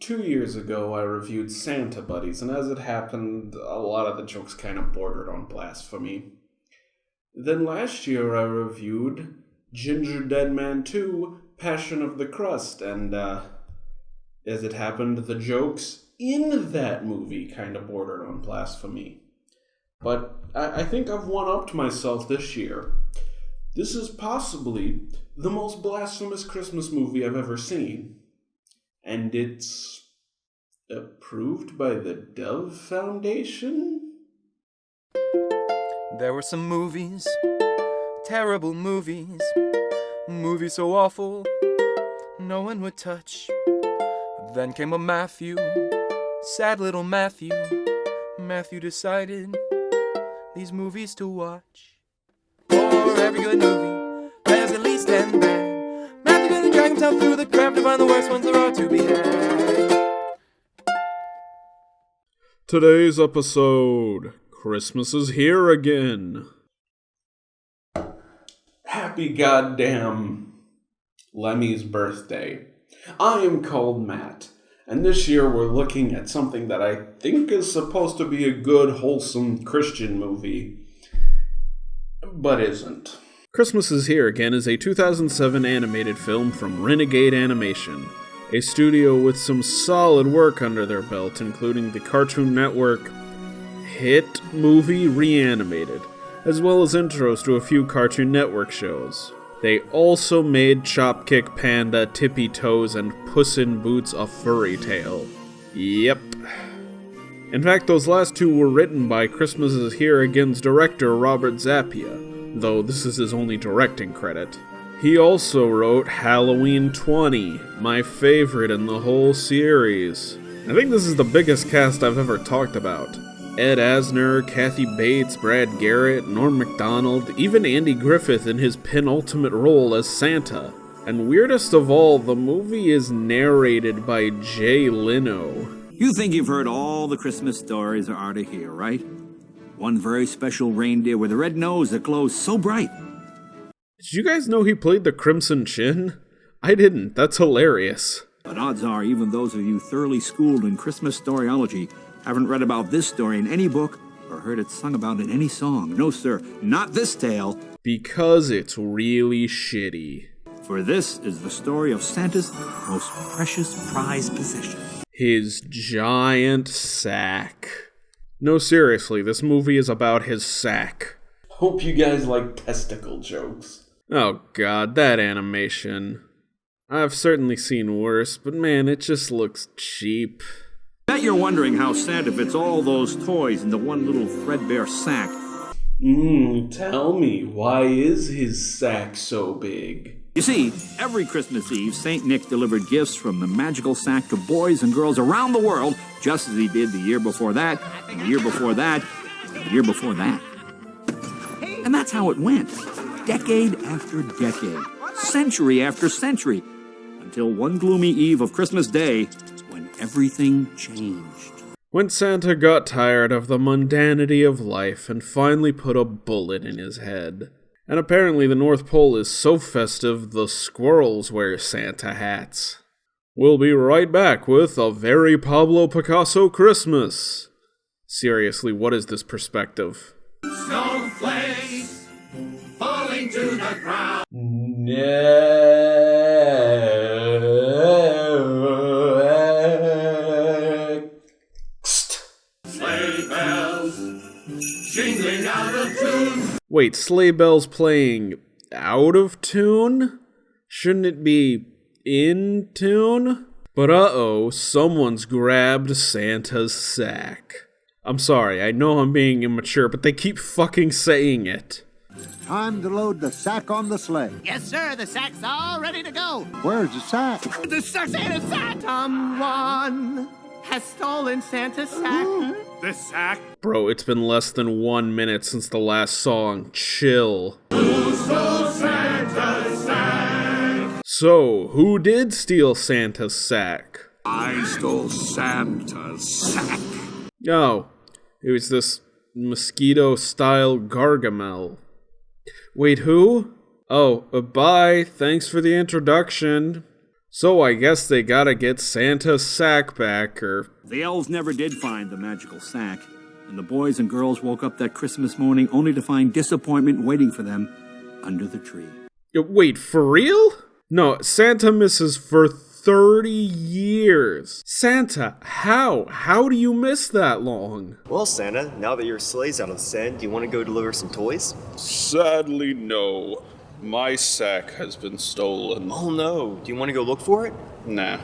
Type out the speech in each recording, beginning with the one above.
2 years ago, I reviewed Santa Buddies, and as it happened, a lot of the jokes kind of bordered on blasphemy. Then last year, I reviewed Ginger Dead Man 2, Passion of the Crust, and as it happened, the jokes in that movie kind of bordered on blasphemy. But I think I've one-upped myself this year. This is possibly the most blasphemous Christmas movie I've ever seen. And it's approved by the Dove Foundation? There were some movies, terrible movies, movies so awful, no one would touch. Then came a Matthew, sad little Matthew. Matthew decided these movies to watch. For every good movie, there's at least 10 bad. Matthew gonna drag himself through the crap to find the worst ones there are to be had. Today's episode, Christmas is here again. Happy goddamn Lemmy's birthday. I am called Matt, and this year we're looking at something that I think is supposed to be a good, wholesome Christian movie, but isn't. Christmas is Here Again is a 2007 animated film from Renegade Animation, a studio with some solid work under their belt, including the Cartoon Network hit movie Reanimated, as well as intros to a few Cartoon Network shows. They also made Chopkick Panda, Tippy Toes, and Puss in Boots a Furry Tale. Yep. In fact, those last two were written by Christmas is Here Again's director Robert Zappia, though this is his only directing credit. He also wrote Halloween 20, my favorite in the whole series. I think this is the biggest cast I've ever talked about. Ed Asner, Kathy Bates, Brad Garrett, Norm Macdonald, even Andy Griffith in his penultimate role as Santa. And weirdest of all, the movie is narrated by Jay Leno. You think you've heard all the Christmas stories there are to hear, right? One very special reindeer with a red nose that glows so bright. Did you guys know he played the Crimson Chin? I didn't. That's hilarious. But odds are even those of you thoroughly schooled in Christmas storyology haven't read about this story in any book or heard it sung about in any song. No, sir, not this tale. Because it's really shitty. For this is the story of Santa's most precious prized possession. His giant sack. No, seriously, this movie is about his sack. Hope you guys like testicle jokes. Oh god, that animation. I've certainly seen worse, but man, it just looks cheap. Bet you're wondering how Santa fits all those toys into one little threadbare sack. Tell me, why is his sack so big? You see, every Christmas Eve, St. Nick delivered gifts from the magical sack to boys and girls around the world, just as he did the year before that, and the year before that, and the year before that. And that's how it went, decade after decade, century after century, until one gloomy eve of Christmas Day, when everything changed. When Santa got tired of the mundanity of life and finally put a bullet in his head. And apparently the North Pole is so festive the squirrels wear Santa hats. We'll be right back with A Very Pablo Picasso Christmas. Seriously, what is this perspective? Snowflakes falling to the ground. Next. Sleigh bells jingling out of tune. Wait, sleigh bells playing out of tune? Shouldn't it be in tune? But uh-oh, someone's grabbed Santa's sack. I'm sorry, I know I'm being immature, but they keep fucking saying it. Time to load the sack on the sleigh. Yes, sir. The sack's all ready to go. Where's the sack? The sack's in a sack. Someone has stolen Santa's sack. The sack. Bro, it's been less than 1 minute since the last song. Chill. Who stole Santa's sack? So, who did steal Santa's sack? I stole Santa's sack. Oh, it was this mosquito-style Gargamel. Wait, who? Oh, bye. Thanks for the introduction. So I guess they gotta get Santa's sack back, or... The elves never did find the magical sack, and the boys and girls woke up that Christmas morning only to find disappointment waiting for them under the tree. Wait, for real? No, Santa misses for 30 years. Santa, how? How do you miss that long? Well, Santa, now that your sleigh's out of the sand, do you want to go deliver some toys? Sadly, no. My sack has been stolen. Oh no, do you want to go look for it? Nah.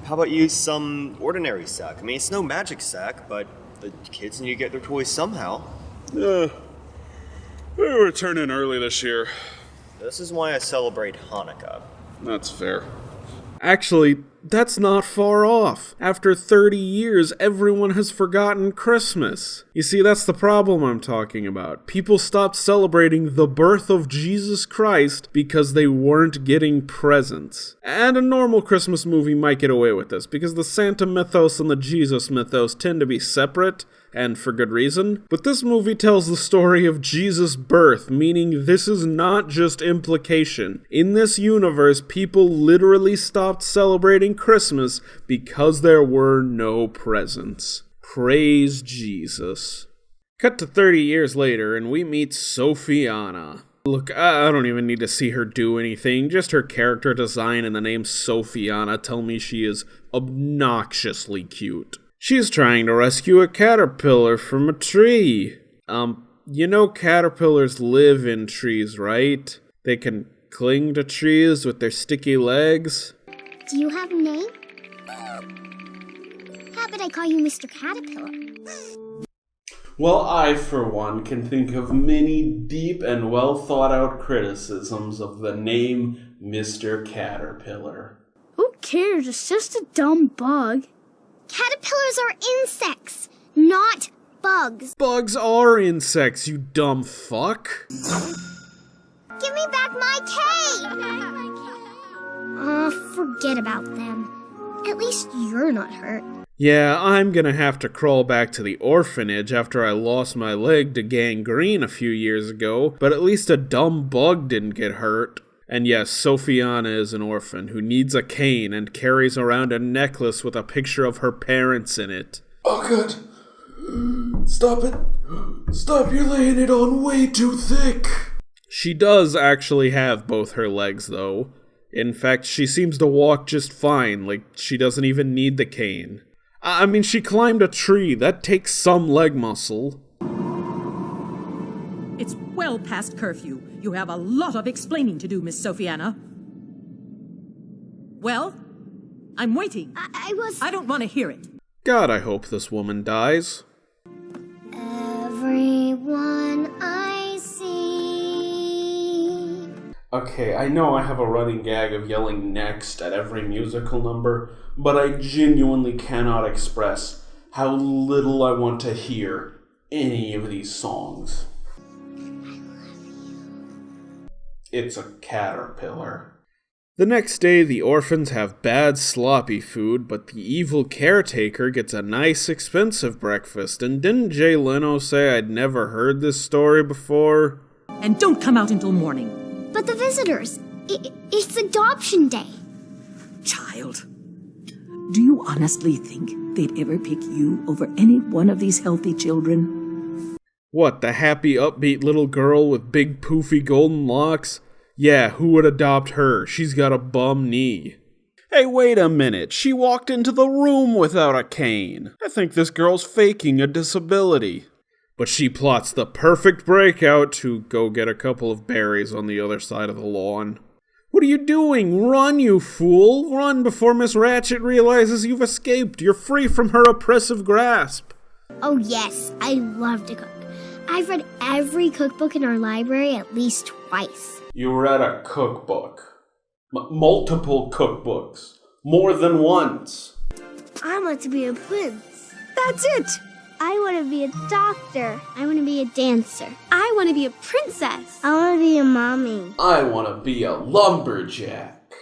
How about use some ordinary sack? I mean, it's no magic sack, but the kids need to get their toys somehow. We're returning early this year. This is why I celebrate Hanukkah. That's fair. Actually, that's not far off. After 30 years, everyone has forgotten Christmas. You see, that's the problem I'm talking about. People stopped celebrating the birth of Jesus Christ because they weren't getting presents. And a normal Christmas movie might get away with this, because the Santa mythos and the Jesus mythos tend to be separate, and for good reason. But this movie tells the story of Jesus' birth, meaning this is not just implication. In this universe, people literally stopped celebrating Christmas because there were no presents. Praise Jesus. Cut to 30 years later, and we meet Sophiana. Look, I don't even need to see her do anything. Just her character design and the name Sophiana tell me she is obnoxiously cute. She's trying to rescue a caterpillar from a tree. You know caterpillars live in trees, right? They can cling to trees with their sticky legs. Do you have a name? How about I call you Mr. Caterpillar? Well, I, for one, can think of many deep and well-thought-out criticisms of the name Mr. Caterpillar. Who cares? It's just a dumb bug. Caterpillars are insects, not bugs. Bugs are insects, you dumb fuck. Give me back my cane! Forget about them. At least you're not hurt. Yeah, I'm gonna have to crawl back to the orphanage after I lost my leg to gangrene a few years ago, but at least a dumb bug didn't get hurt. And yes, Sophiana is an orphan who needs a cane and carries around a necklace with a picture of her parents in it. Oh god! Stop it! Stop, you're laying it on way too thick! She does actually have both her legs, though. In fact, she seems to walk just fine, like she doesn't even need the cane. I mean, she climbed a tree. That takes some leg muscle. It's well past curfew. You have a lot of explaining to do, Miss Sophiana. Well, I'm waiting. I don't want to hear it. God, I hope this woman dies. Everyone I see. Okay, I know I have a running gag of yelling next at every musical number, but I genuinely cannot express how little I want to hear any of these songs. It's a caterpillar. The next day, the orphans have bad, sloppy food, but the evil caretaker gets a nice, expensive breakfast. And didn't Jay Leno say I'd never heard this story before? And don't come out until morning. But the visitors, it's adoption day. Child, do you honestly think they'd ever pick you over any one of these healthy children? What, the happy, upbeat little girl with big, poofy golden locks? Yeah, who would adopt her? She's got a bum knee. Hey, wait a minute. She walked into the room without a cane. I think this girl's faking a disability. But she plots the perfect breakout to go get a couple of berries on the other side of the lawn. What are you doing? Run, you fool! Run before Miss Ratchet realizes you've escaped. You're free from her oppressive grasp. Oh yes, I love to cook. I've read every cookbook in our library at least twice. You read a cookbook. Multiple cookbooks. More than once. I want to be a prince. That's it! I want to be a doctor. I want to be a dancer. I want to be a princess. I want to be a mommy. I want to be a lumberjack.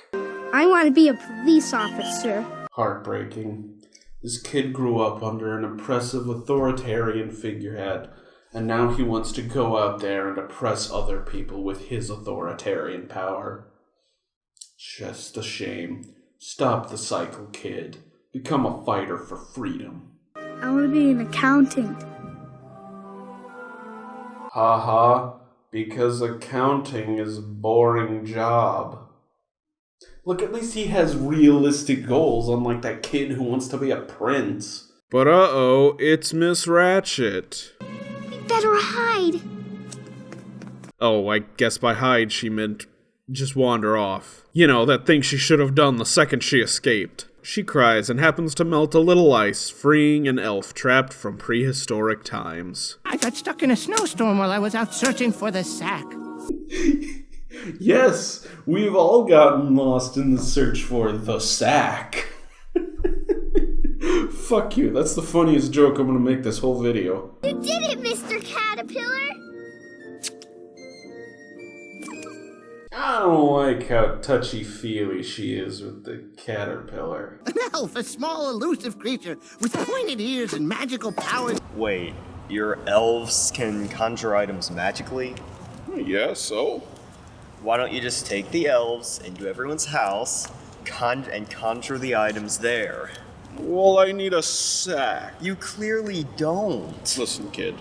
I want to be a police officer. Heartbreaking. This kid grew up under an oppressive authoritarian figurehead, and now he wants to go out there and oppress other people with his authoritarian power. Just a shame. Stop the cycle, kid. Become a fighter for freedom. I want to be an accountant. Haha, because accounting is a boring job. Look, at least he has realistic goals, unlike that kid who wants to be a prince. But uh-oh, it's Miss Ratchet. We better hide. Oh, I guess by hide she meant just wander off. You know, that thing she should have done the second she escaped. She cries and happens to melt a little ice, freeing an elf trapped from prehistoric times. I got stuck in a snowstorm while I was out searching for the sack. Yes, we've all gotten lost in the search for the sack. Fuck you, that's the funniest joke I'm gonna make this whole video. You did it, Mr. Caterpillar! I don't like how touchy-feely she is with the caterpillar. An elf, a small, elusive creature with pointed ears and magical powers. Wait, your elves can conjure items magically? Yeah, so? Why don't you just take the elves into everyone's house and conjure the items there? Well, I need a sack. You clearly don't. Listen, kid.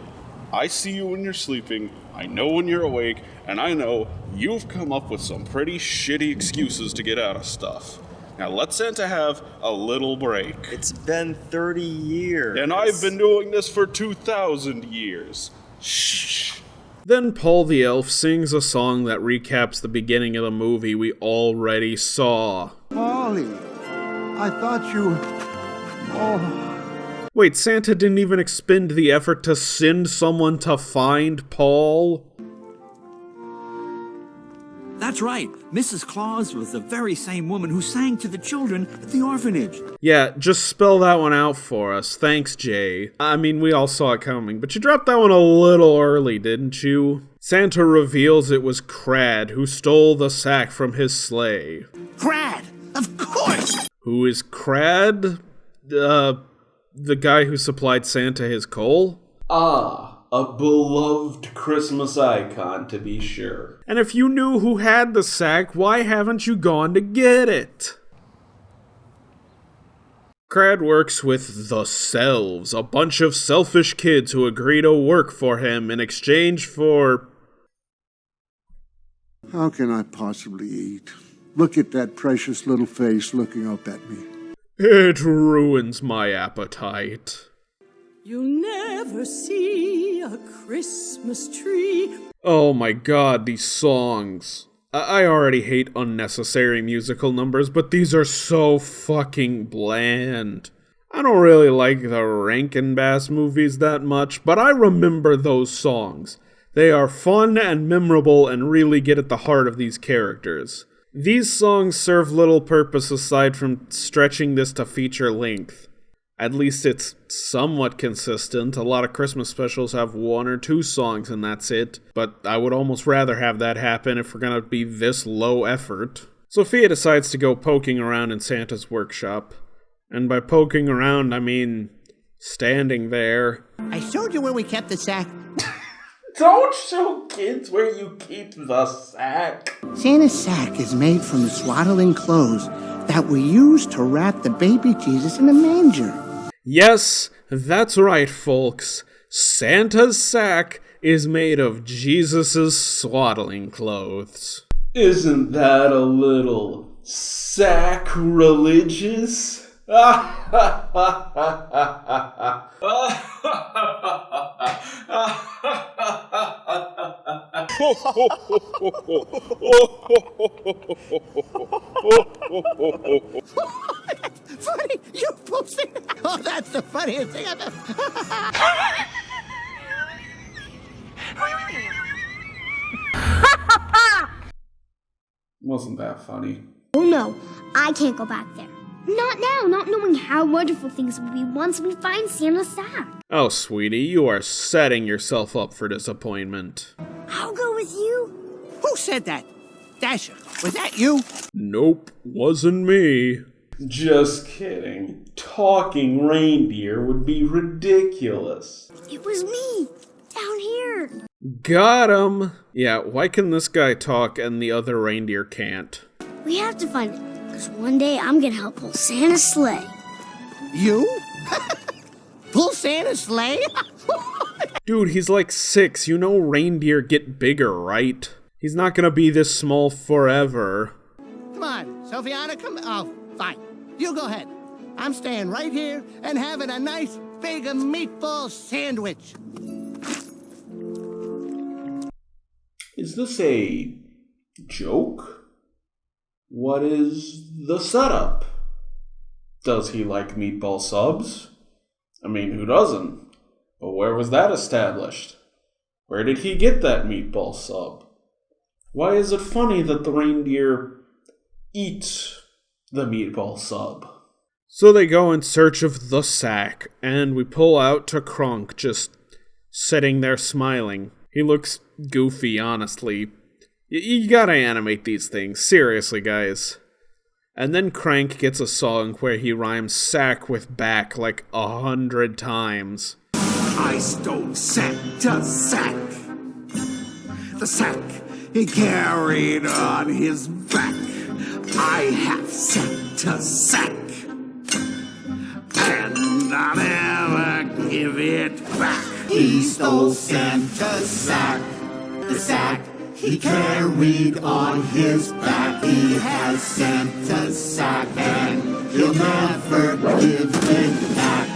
I see you when you're sleeping, I know when you're awake, and I know you've come up with some pretty shitty excuses to get out of stuff. Now let Santa have a little break. It's been 30 years. And I've been doing this for 2,000 years. Shh. Then Paul the Elf sings a song that recaps the beginning of the movie we already saw. Polly, I thought you... Oh... Wait, Santa didn't even expend the effort to send someone to find Paul? That's right. Mrs. Claus was the very same woman who sang to the children at the orphanage. Yeah, just spell that one out for us. Thanks, Jay. I mean, we all saw it coming, but you dropped that one a little early, didn't you? Santa reveals it was Crad who stole the sack from his sleigh. Crad, of course! Who is Crad? The guy who supplied Santa his coal? Ah, a beloved Christmas icon, to be sure. And if you knew who had the sack, why haven't you gone to get it? Crad works with the Selves, a bunch of selfish kids who agree to work for him in exchange for... How can I possibly eat? Look at that precious little face looking up at me. It ruins my appetite. You'll never see a Christmas tree. Oh my god, these songs. I already hate unnecessary musical numbers, but these are so fucking bland. I don't really like the Rankin Bass movies that much, but I remember those songs. They are fun and memorable and really get at the heart of these characters. These songs serve little purpose aside from stretching this to feature length. At least it's somewhat consistent. A lot of Christmas specials have 1 or 2 songs and that's it. But I would almost rather have that happen if we're gonna be this low effort. Sophia decides to go poking around in Santa's workshop. And by poking around, I mean standing there. I showed you where we kept the sack. Don't show kids where you keep the sack. Santa's sack is made from the swaddling clothes that we use to wrap the baby Jesus in a manger. Yes, that's right, folks. Santa's sack is made of Jesus' swaddling clothes. Isn't that a little sacrilegious? Funny, you posted that. Oh, that's the funniest thing I've ever. Wasn't that funny? Oh no, I can't go back there. Not now, not knowing how wonderful things will be once we find Santa's sack. Oh, sweetie, you are setting yourself up for disappointment. I'll go with you. Who said that? Dasher, was that you? Nope, wasn't me. Just kidding. Talking reindeer would be ridiculous. It was me, down here. Got him! Yeah, why can this guy talk and the other reindeer can't? We have to find it, because one day I'm gonna help pull Santa's sleigh. You? Pull Santa's sleigh? Dude, he's like 6. You know reindeer get bigger, right? He's not gonna be this small forever. Come on, Sophiana, come. Oh, fine. You go ahead. I'm staying right here and having a nice big meatball sandwich. Is this a joke? What is the setup? Does he like meatball subs? I mean, who doesn't? But where was that established? Where did he get that meatball sub? Why is it funny that the reindeer eat the meatball sub? So they go in search of the sack, and we pull out to Kronk just sitting there smiling. He looks goofy, honestly. You gotta animate these things, seriously, guys. And then Crank gets a song where he rhymes sack with back like 100 times. I stole Santa's sack. The sack he carried on his back. I have Santa's sack. And I'll never give it back. He stole Santa's sack. The sack he carried on his back. He has Santa's sack and he'll never give it back.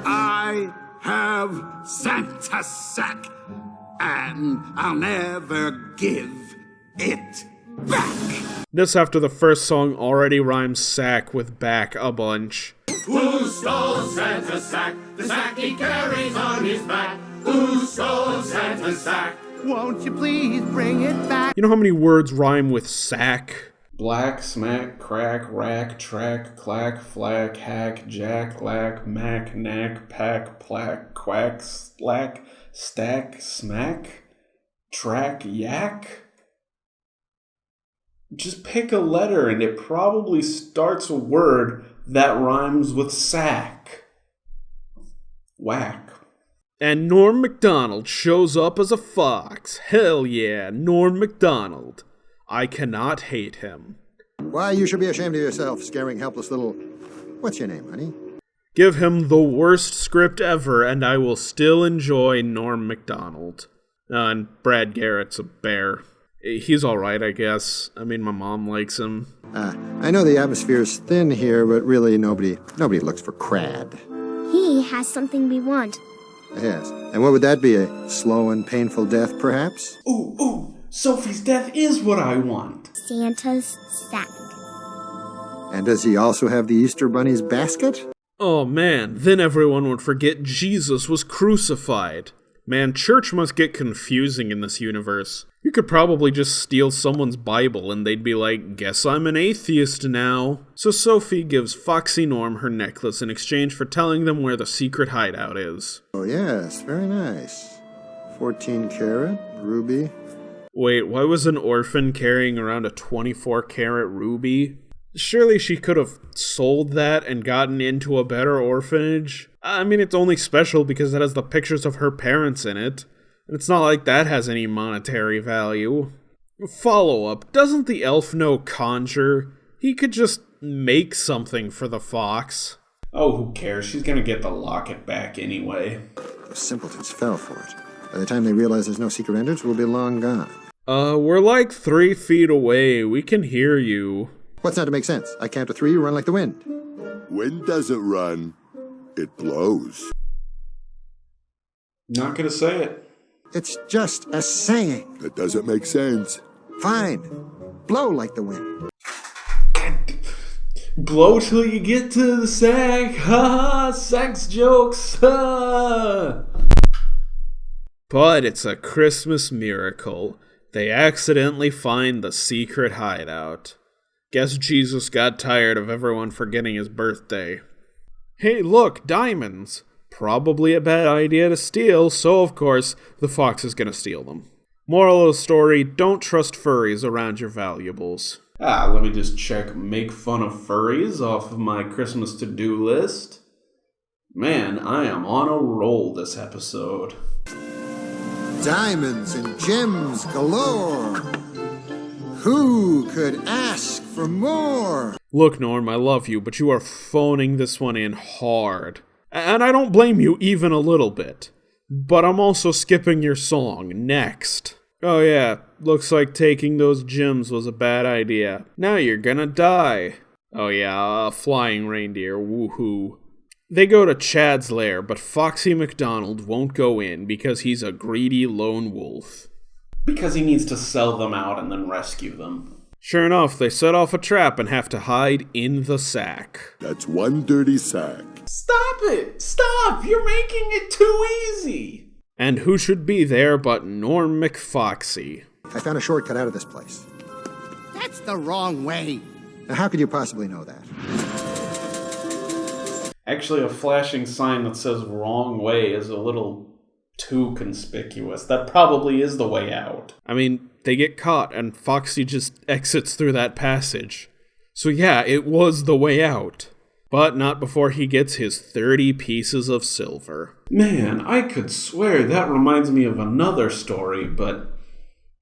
I have Santa's sack, and I'll never give it back. This after the first song already rhymes sack with back a bunch. Who stole Santa's sack? The sack he carries on his back. Who stole Santa's sack? Won't you please bring it back? You know how many words rhyme with sack? Black, smack, crack, rack, track, clack, flack, hack, jack, lack, mac, knack, pack, plaque, quack, slack, stack, smack, track, yak? Just pick a letter and it probably starts a word that rhymes with sack. Whack. And Norm Macdonald shows up as a fox. Hell yeah, Norm Macdonald. I cannot hate him. Why, you should be ashamed of yourself, scaring helpless little... What's your name, honey? Give him the worst script ever, and I will still enjoy Norm Macdonald. And Brad Garrett's a bear. He's alright, I guess. I mean, my mom likes him. I know the atmosphere's thin here, but really nobody looks for crad. He has something we want. Yes. And what would that be? A slow and painful death, perhaps? Ooh, Sophie's death is what I want. Santa's sack. And does he also have the Easter Bunny's basket? Oh man, then everyone would forget Jesus was crucified. Man, church must get confusing in this universe. You could probably just steal someone's Bible and they'd be like, guess I'm an atheist now. So Sophie gives Foxy Norm her necklace in exchange for telling them where the secret hideout is. Oh yes, very nice. 14 karat, ruby. Wait, why was an orphan carrying around a 24 karat ruby? Surely she could have sold that and gotten into a better orphanage. I mean, it's only special because it has the pictures of her parents in it. And it's not like that has any monetary value. Follow-up, doesn't the elf know conjure? He could just make something for the fox. Oh, who cares? She's gonna get the locket back anyway. The simpletons fell for it. By the time they realize there's no secret entrance, we'll be long gone. We're like 3 feet away. We can hear you. What's not to make sense? I count to 3, you run like the wind. Wind doesn't run. It blows. Not gonna say it. It's just a saying. That doesn't make sense. Fine. Blow like the wind. Blow till you get to the sack. Ha ha, sex jokes. Ha. But it's a Christmas miracle. They accidentally find the secret hideout. Guess Jesus got tired of everyone forgetting his birthday. Hey, look, diamonds. Probably a bad idea to steal, so of course, the fox is gonna steal them. Moral of the story, don't trust furries around your valuables. Let me just check make fun of furries off of my Christmas to-do list. Man, I am on a roll this episode. Diamonds and gems galore. Who could ask for more. Look, Norm, I love you, but you are phoning this one in hard. And I don't blame you even a little bit. But I'm also skipping your song. Next. Oh yeah, looks like taking those gems was a bad idea. Now you're gonna die. Oh yeah, a flying reindeer, woohoo. They go to Chad's lair, but Foxy McDonald won't go in because he's a greedy lone wolf. Because he needs to sell them out and then rescue them. Sure enough, they set off a trap and have to hide in the sack. That's one dirty sack. Stop it! Stop! You're making it too easy! And who should be there but Norm McFoxy? I found a shortcut out of this place. That's the wrong way. Now, how could you possibly know that? Actually, a flashing sign that says wrong way is a little too conspicuous. That probably is the way out. I mean, they get caught and Foxy just exits through that passage. So yeah, it was the way out. But not before he gets his 30 pieces of silver. Man, I could swear that reminds me of another story, but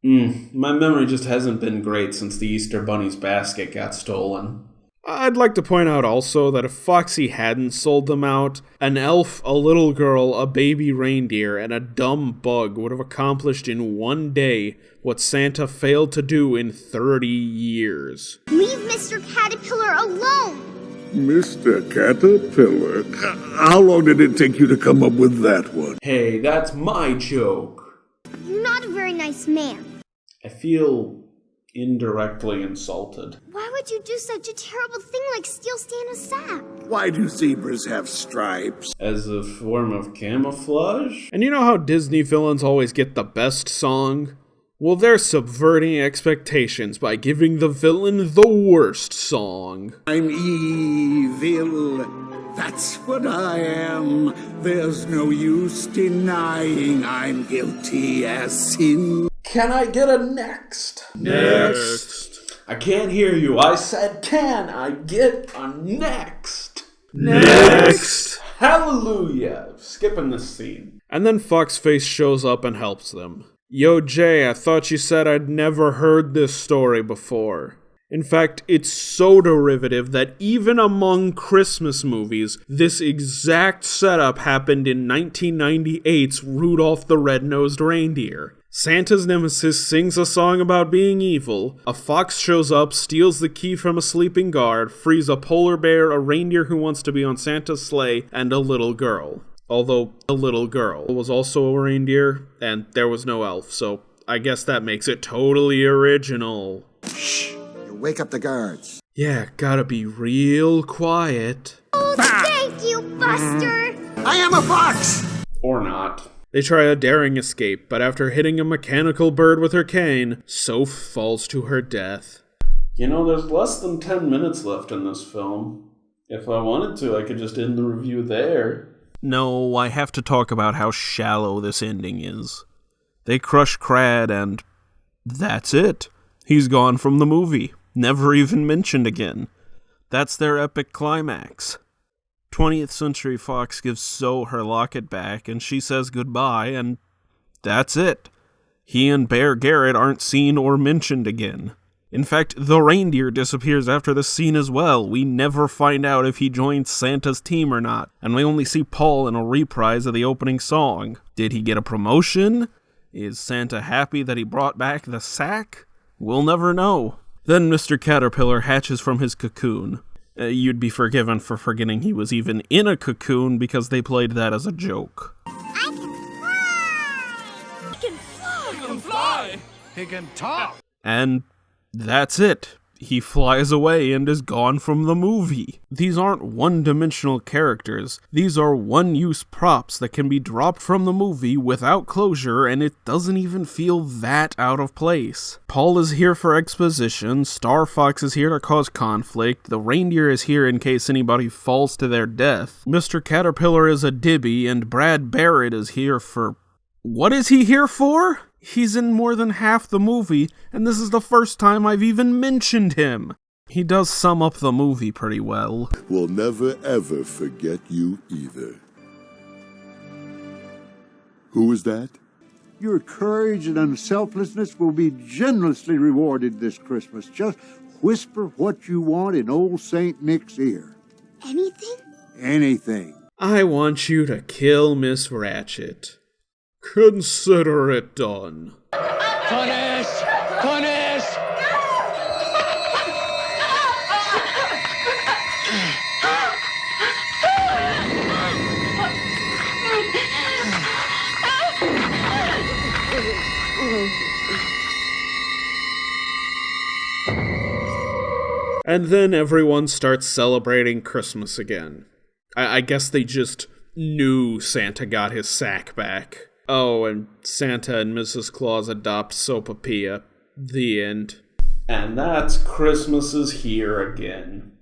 my memory just hasn't been great since the Easter Bunny's basket got stolen. I'd like to point out also that if Foxy hadn't sold them out, an elf, a little girl, a baby reindeer, and a dumb bug would have accomplished in one day what Santa failed to do in 30 years. Leave Mr. Caterpillar alone! Mr. Caterpillar, how long did it take you to come up with that one? Hey, that's my joke. You're not a very nice man. I feel indirectly insulted. Why would you do such a terrible thing like steal Santa's sack? Why do zebras have stripes? As a form of camouflage? And you know how Disney villains always get the best song? Well, they're subverting expectations by giving the villain the worst song. I'm evil, that's what I am. There's no use denying I'm guilty as sin. Can I get a next? Next. I can't hear you. I said, can I get a next? Next. Hallelujah. Skipping this scene. And then Foxface shows up and helps them. Yo, Jay, I thought you said I'd never heard this story before. In fact, it's so derivative that even among Christmas movies, this exact setup happened in 1998's Rudolph the Red-Nosed Reindeer. Santa's nemesis sings a song about being evil, a fox shows up, steals the key from a sleeping guard, frees a polar bear, a reindeer who wants to be on Santa's sleigh, and a little girl. Although the little girl was also a reindeer, and there was no elf, so I guess that makes it totally original. Shh! You wake up the guards. Yeah, gotta be real quiet. Oh, thank you, Buster! I am a fox! Or not. They try a daring escape, but after hitting a mechanical bird with her cane, Soph falls to her death. You know, there's less than 10 minutes left in this film. If I wanted to, I could just end the review there. No, I have to talk about how shallow this ending is. They crush Crad and that's it. He's gone from the movie. Never even mentioned again. That's their epic climax. 20th Century Fox gives Zoe her locket back and she says goodbye and that's it. He and Bear Garrett aren't seen or mentioned again. In fact, the reindeer disappears after the scene as well. We never find out if he joined Santa's team or not, and we only see Paul in a reprise of the opening song. Did he get a promotion? Is Santa happy that he brought back the sack? We'll never know. Then Mr. Caterpillar hatches from his cocoon. You'd be forgiven for forgetting he was even in a cocoon because they played that as a joke. I can fly! He can fly! He can fly! He can talk. And that's it. He flies away and is gone from the movie. These aren't one-dimensional characters. These are one-use props that can be dropped from the movie without closure, and it doesn't even feel that out of place. Paul is here for exposition, Star Fox is here to cause conflict, the reindeer is here in case anybody falls to their death, Mr. Caterpillar is a dibby, and Brad Barrett is here for... What is he here for? He's in more than half the movie, and this is the first time I've even mentioned him. He does sum up the movie pretty well. We'll never ever forget you either. Who is that? Your courage and unselflessness will be generously rewarded this Christmas. Just Whisper what you want in old St. Nick's ear. Anything? Anything. I want you to kill Miss Ratchet. Consider it done. Punish! Punish! And then everyone starts celebrating Christmas again. I guess they just knew Santa got his sack back. Oh, and Santa and Mrs. Claus adopt Sopapilla. The end. And that's Christmas is here again.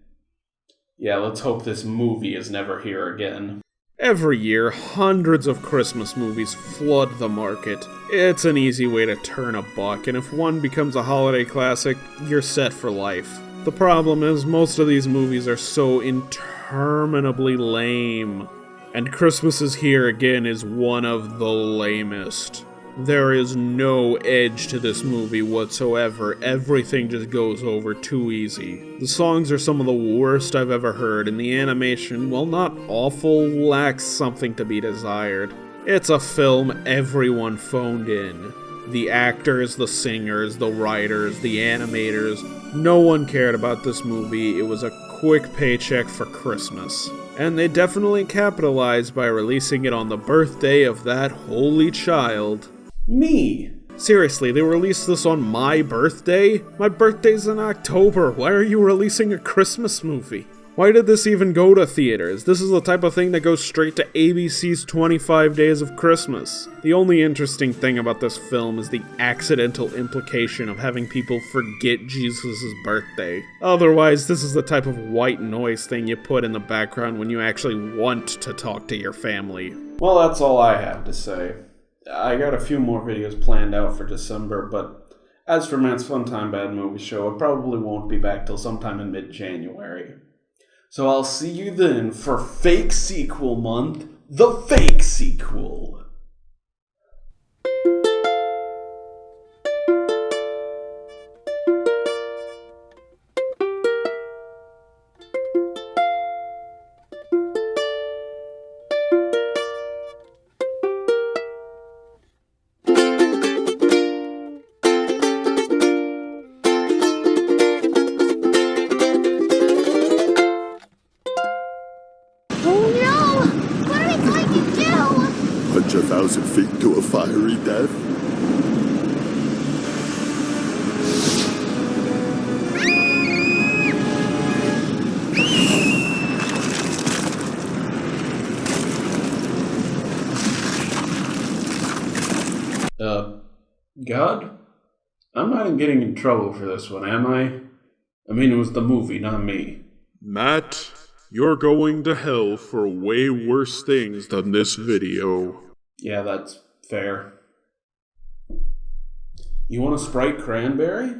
Yeah, let's hope this movie is never here again. Every year, hundreds of Christmas movies flood the market. It's an easy way to turn a buck, and if one becomes a holiday classic, you're set for life. The problem is, most of these movies are so interminably lame. And Christmas is Here Again is one of the lamest. There is no edge to this movie whatsoever. Everything just goes over too easy. The songs are some of the worst I've ever heard, and the animation, while not awful, lacks something to be desired. It's a film everyone phoned in. The actors, the singers, the writers, the animators, no one cared about this movie. It was a quick paycheck for Christmas. And they definitely capitalized by releasing it on the birthday of that holy child. Me! Seriously, they released this on my birthday? My birthday's in October. Why are you releasing a Christmas movie? Why did this even go to theaters? This is the type of thing that goes straight to ABC's 25 Days of Christmas. The only interesting thing about this film is the accidental implication of having people forget Jesus' birthday. Otherwise, this is the type of white noise thing you put in the background when you actually want to talk to your family. Well, that's all I have to say. I got a few more videos planned out for December, but as for Matt's Fun Time Bad Movie Show, it probably won't be back till sometime in mid-January. So I'll see you then for Fake Sequel Month, the Fake Sequel. Punch 1,000 feet to a fiery death? God? I'm not getting in trouble for this one, am I? I mean, it was the movie, not me. Matt, you're going to hell for way worse things than this video. Yeah, that's fair. You want a Sprite cranberry?